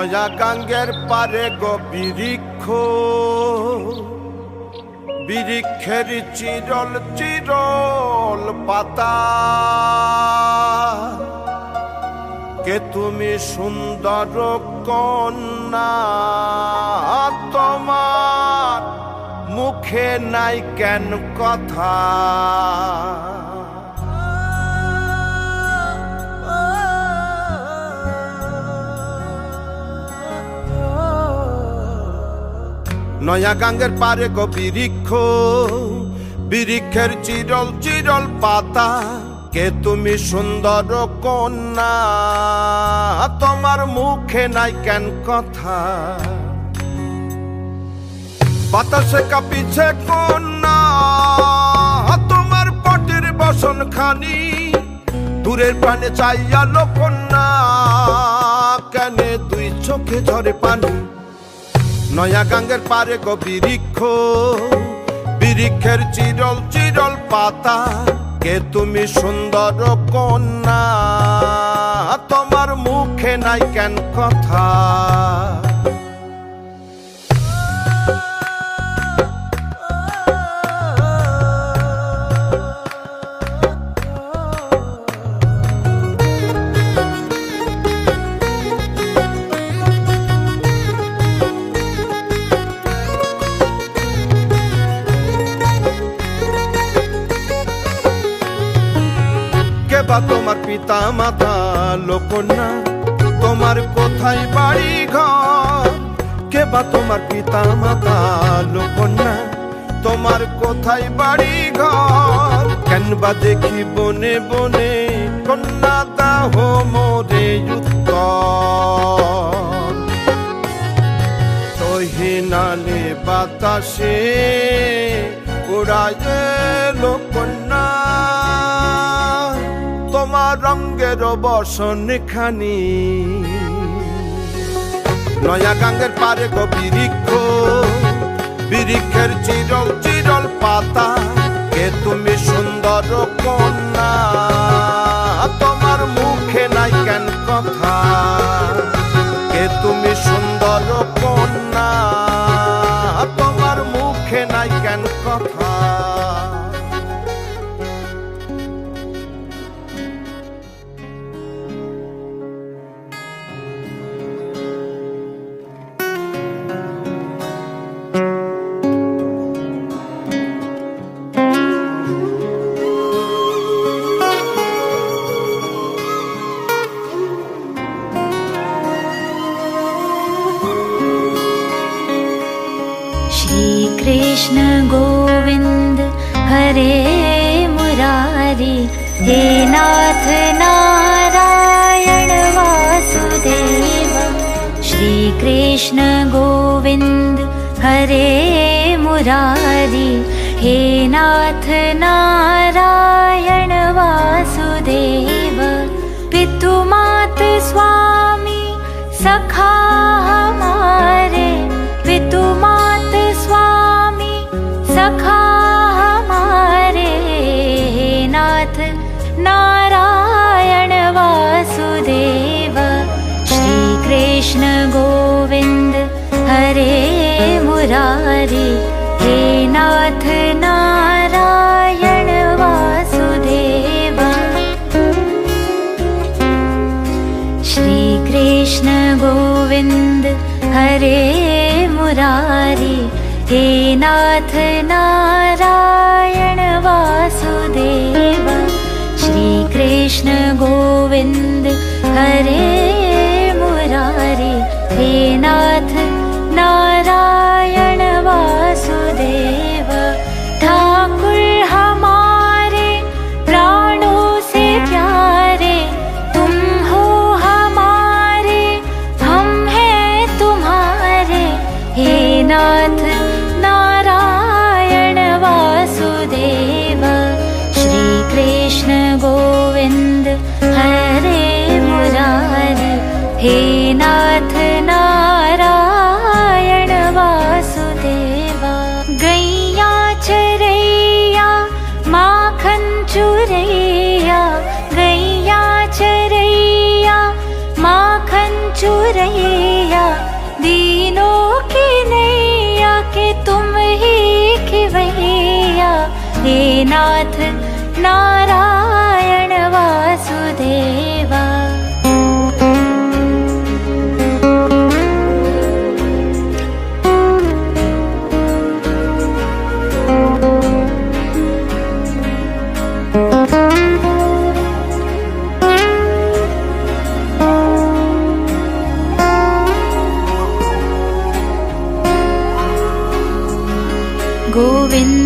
নয়া গাঙ্গের পারে গো বৃক্ষ, বৃক্ষের চিরল চিরল পাতা, কে তুমি সুন্দর কন্যা, তোমার মুখে নাই কেন কথা। নয়া গাঙ্গের পারে গো বৃক্ষ, বৃক্ষের চিরল চিরল পাতা, কে তুমি সুন্দর কন্যা, তোমার মুখে নাই কেন কথা। বাতাসে কাঁপিছে কন্যা, তোমার পটের বসন খানি, দূরের প্রাণে চাইয়ালো কন্যা, কেনে দুই চোখে ঝরে পানি। নয়া গাঙ্গের পারে গো বৃক্ষ, বৃক্ষের চিরল চিরল পাতা, কে তুমি সুন্দর কন্যা, তোমার মুখে নাই কেন কথা। বা তোমার পিতা মাতা লোকন্যা, তোমার কোথায় বাড়ি ঘর, কে বা তোমার পিতা মাতা লোকন্যা, তোমার কোথায় বাড়ি ঘর। কেন বা দেখি বনে বনে কন্যা দাহ মোরে উত্তর, সহিনালে বাতাসে উড়ায় লোকন্যা, তোমার রঙের বসন খানি। নয়া গাঙ্গের পারে গো বৃক্ষ, বৃক্ষের চিরল চিরল পাতা, কে তুমি সুন্দর কন্যা, তোমার মুখে নাই কেন কথা। কে তুমি সুন্দর কন্যা, তোমার মুখে নাই কেন কথা। कृष्ण गोविंद हरे मुरारी, हे नाथ नारायण वासुदेव। श्री कृष्ण गोविंद हरे मुरारी, हे नाथ नारायण वासुदेव। पितु मात स्वामी सखा हमारे, पितु मात स्वामी सखा हमारे, नाथ नारायण वासुदेव। श्री कृष्ण गोविंद हरे मुरारी, हे नाथ नारायण वासुदेव। श्री कृष्ण गोविंद हरे मुरारी, हे नाथ नारायण वासुदेव। श्री कृष्ण गोविंद हरे मुरारी, हे नाथ नारायण वासुदेव। ठाकुर हमारे प्राणों से प्यारे, तुम हो हमारे, हम हैं तुम्हारे, हे नाथ नारायण वासुदेव। श्री कृष्ण गोविंद हरे मुरारी, नाथ नारायण वासुदेवा। गोविन्द